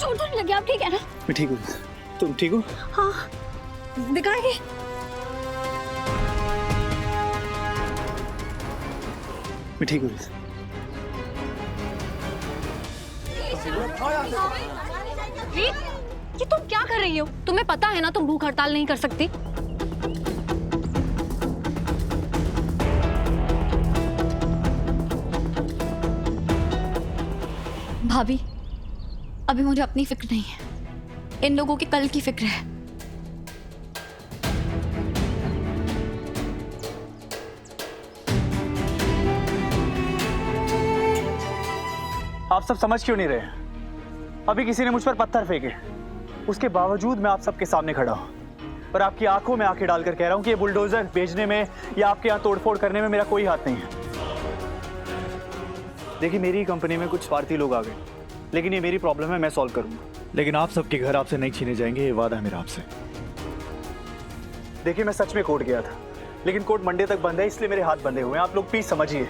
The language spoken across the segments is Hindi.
चोट तो नहीं लगी? आप ठीक है ना? मैं ठीक हूँ। तुम ठीक हो? हाँ, दिखाएंगे। मैं ठीक हूँ। रीत, ये तुम क्या कर रही हो? तुम्हें पता है ना तुम भूख हड़ताल नहीं कर सकती। भाभी, अभी मुझे अपनी फिक्र नहीं है, इन लोगों के कल की फिक्र है। आप सब समझ क्यों नहीं रहे? अभी किसी ने मुझ पर पत्थर फेंके, उसके बावजूद मैं आप सबके सामने खड़ा हूं और आपकी आंखों में आंखें डालकर कह रहा हूं कि ये बुलडोजर भेजने में या आपके यहाँ तोड़फोड़ करने में मेरा कोई हाथ नहीं है। देखिए, मेरी कंपनी में कुछ स्वार्थी लोग आ गए, लेकिन ये मेरी प्रॉब्लम है, मैं सॉल्व करूंगा। लेकिन आप सबके घर आपसे नहीं छीने जाएंगे, ये वादा है मेरा आपसे। देखिए, मैं सच में कोर्ट गया था, लेकिन कोर्ट मंडे तक बंद है, इसलिए मेरे हाथ बंधे हुए हैं। आप लोग प्लीज समझिए।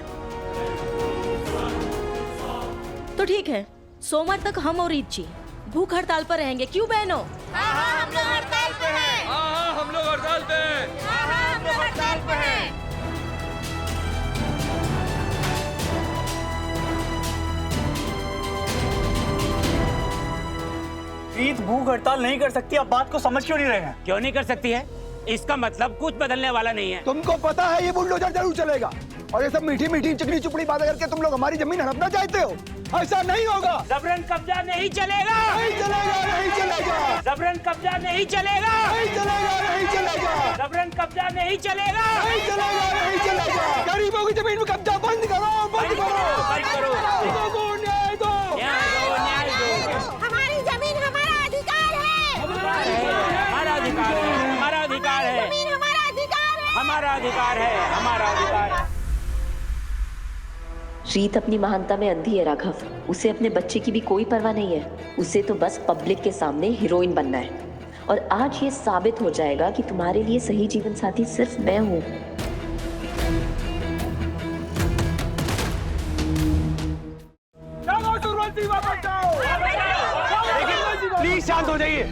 तो ठीक है, सोमवार तक हम और रीत जी भूख हड़ताल पर रहेंगे। क्यों बहनों? हम लोग हड़ताल पे हैं। हम लोग हड़ताल पे हैं। हम लोग हड़ताल पे हैं। रीत भूख हड़ताल नहीं कर सकती, आप बात को समझ क्यों नहीं रहे हैं? क्यों नहीं कर सकती है? इसका मतलब कुछ बदलने वाला नहीं है। तुमको पता है ये बुलडोजर जरूर चलेगा, और ये सब मीठी मीठी चिकनी चुपड़ी बातें करके तुम लोग हमारी जमीन हड़पना चाहते हो। ऐसा नहीं होगा। जबरन कब्जा नहीं चलेगा। नहीं चलेगा, नहीं चलेगा। जबरन कब्जा नहीं चलेगा। नहीं चलेगा, नहीं चलेगा। जबरन कब्जा नहीं चलेगा। नहीं चलेगा, नहीं चलेगा। गरीबों की जमीन में कब्जा बंद करो, बंद करो। बंद करो। गरीबों को न्याय दो। न्याय दो, न्याय दो। हमारी जमीन हमारा अधिकार है। हमारा अधिकार है, हमारा अधिकार है, जमीन हमारा अधिकार है। हमारा अधिकार है, हमारा अधिकार है। रीत अपनी महानता में अंधी है राघव, उसे अपने बच्चे की भी कोई परवाह नहीं है। उसे तो बस पब्लिक के सामने हीरोइन बनना है, और आज ये साबित हो जाएगा कि तुम्हारे लिए सही जीवन साथी सिर्फ मैं हूँ। प्लीज शांत हो जाइए।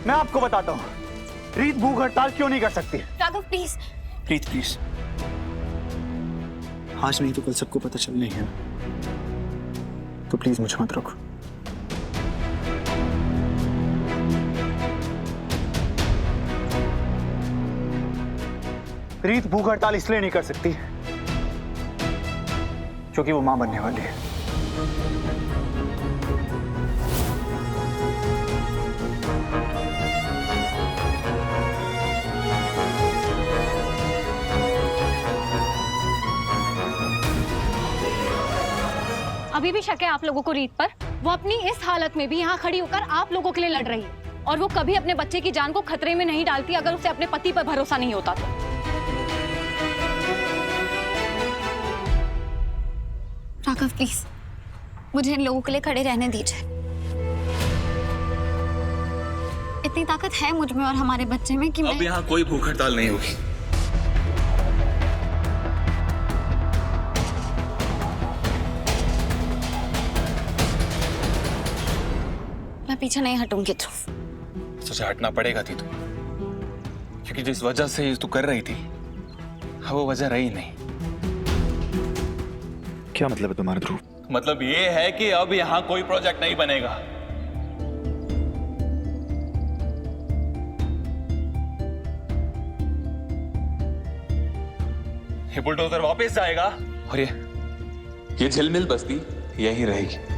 मैं आपको बताता हूँ रीत भूख हड़ताल क्यों नहीं कर सकती। राघव प्लीज। रीत प्लीज, आज नहीं तो कल सबको पता चलना ही है, तो प्लीज मुझे मत रोको। रीत भूख हड़ताल इसलिए नहीं कर सकती क्योंकि वो मां बनने वाली है। अभी भी शक है आप लोगों को रीत पर? वो अपनी इस हालत में भी यहाँ खड़ी होकर आप लोगों के लिए लड़ रही है, और वो कभी अपने बच्चे की जान को खतरे में नहीं डालती अगर उसे अपने पति पर भरोसा नहीं होता तो। राघव प्लीज, मुझे इन लोगों के लिए खड़े रहने दीजिए। इतनी ताकत है मुझ में और हमारे बच्चे में कि अब यहाँ कोई भूख हड़ताल नहीं होगी। मैं पीछे नहीं हटूंगी। तो तुझे हटना पड़ेगा थी तू, क्योंकि जिस वजह से तू कर रही थी वो वजह रही नहीं। क्या मतलब है तुम्हारा ध्रुव? मतलब ये है कि अब यहाँ कोई प्रोजेक्ट नहीं बनेगा। ये बुलडोजर वापस जाएगा और ये झिलमिल बस्ती यही रहेगी।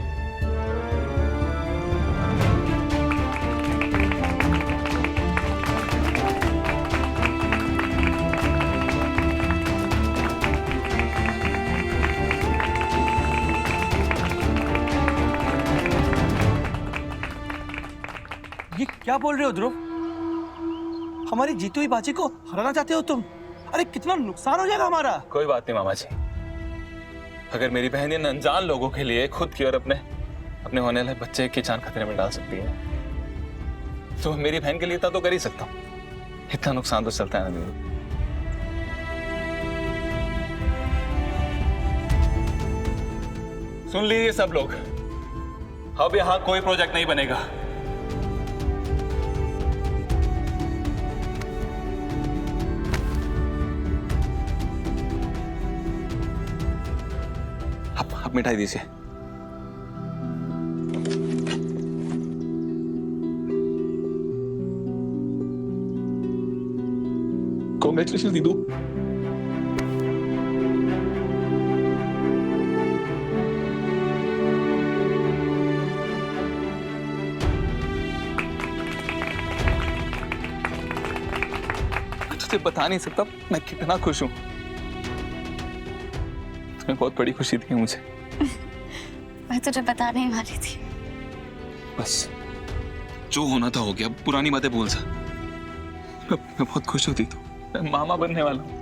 ये क्या बोल रहे हो ध्रुव? हमारी जीती हुई बाजी को हराना चाहते हो तुम? अरे कितना नुकसान हो जाएगा हमारा। कोई बात नहीं मामा जी, अगर मेरी बहन इन अनजान लोगों के लिए खुद की और अपने होने वाले बच्चे की जान खतरे में डाल सकती है, तो मेरी बहन के लिए इतना तो कर ही सकता हूँ। इतना नुकसान तो चलता है ना। सुन लीजिए सब लोग, अब यहां कोई प्रोजेक्ट नहीं बनेगा। आप मिठाई दीजिए। कांग्रेचुलेशन दीदू। तुझे बता नहीं सकता मैं कितना खुश हूं। तुम्हें बहुत बड़ी खुशी दी है मुझे। मैं तुझे बताने ही वाली थी। बस जो होना था हो गया, पुरानी बातें भूल जा। मैं बहुत खुश होती तो मैं मामा बनने वाला हूं।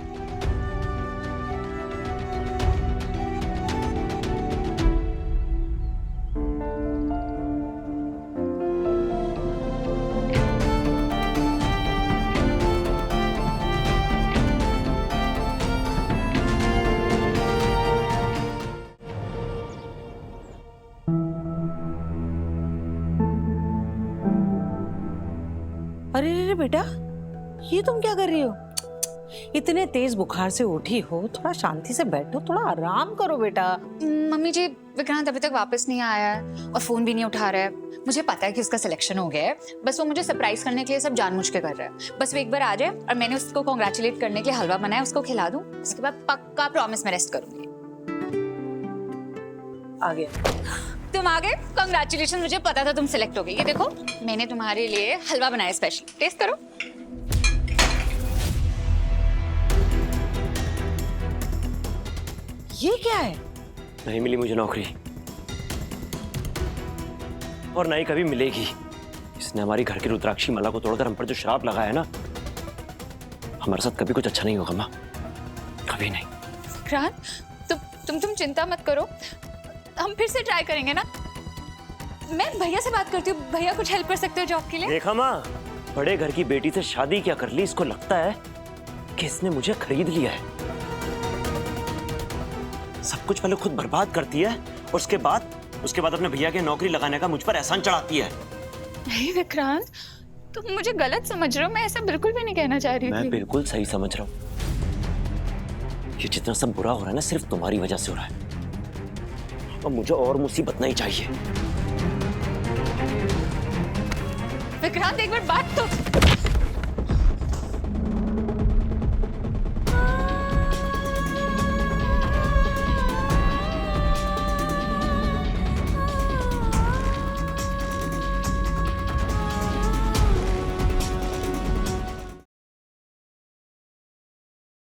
अरे रे बेटा, ये तुम क्या कर रही हो? इतने तेज बुखार से उठी हो, थोड़ा शांति से बैठो, थोड़ा आराम करो बेटा। मम्मी जी, विक्रांत अभी तक वापस नहीं आया है और फोन भी नहीं उठा रहा है। मुझे पता है कि उसका सिलेक्शन हो गया है, बस वो मुझे सरप्राइज करने के लिए सब जानबूझ के कर रहा है। बस वो एक बार आ जाए और मैंने उसको कांग्रेचुलेट करने के लिए हलवा बनाया, उसको खिला दूं, उसके बाद पक्का प्रॉमिस में रेस्ट करूंगी। आ गया। तुम आ गए, कांग्रेचुलेशन, मुझे पता था तुम सिलेक्ट हो गई। ये देखो, मैंने तुम्हारे लिए हलवा बनाया स्पेशल, टेस्ट करो। ये क्या है? नहीं मिली मुझे नौकरी, और ना ही कभी मिलेगी। इसने हमारी घर की रुद्राक्षी माला को तोड़कर हम पर जो श्राप लगाया है ना, हमारे साथ कभी कुछ अच्छा नहीं होगा माँ, कभी नहीं। विक्रांत, तुम चिंता मत करो, हम फिर से ट्राई करेंगे ना। मैं भैया से बात करती हूँ, भैया कुछ हेल्प कर सकते हो जॉब के लिए? देखा माँ, बड़े घर की बेटी से शादी क्या कर ली, इसको लगता है कि इसने मुझे खरीद लिया है। सब कुछ पहले खुद बर्बाद करती है और उसके बाद अपने भैया के नौकरी लगाने का मुझ पर एहसान चढ़ाती है। नहीं विक्रांत, तुम मुझे गलत समझ रहे हो, मैं ऐसा बिल्कुल भी नहीं कहना चाह रही थी। मैं बिल्कुल सही समझ रहा हूँ। ये जितना सब बुरा हो रहा है ना, सिर्फ तुम्हारी वजह से हो रहा है, और मुझे और मुसीबत नहीं चाहिए। विक्रांत, एक बार बात तो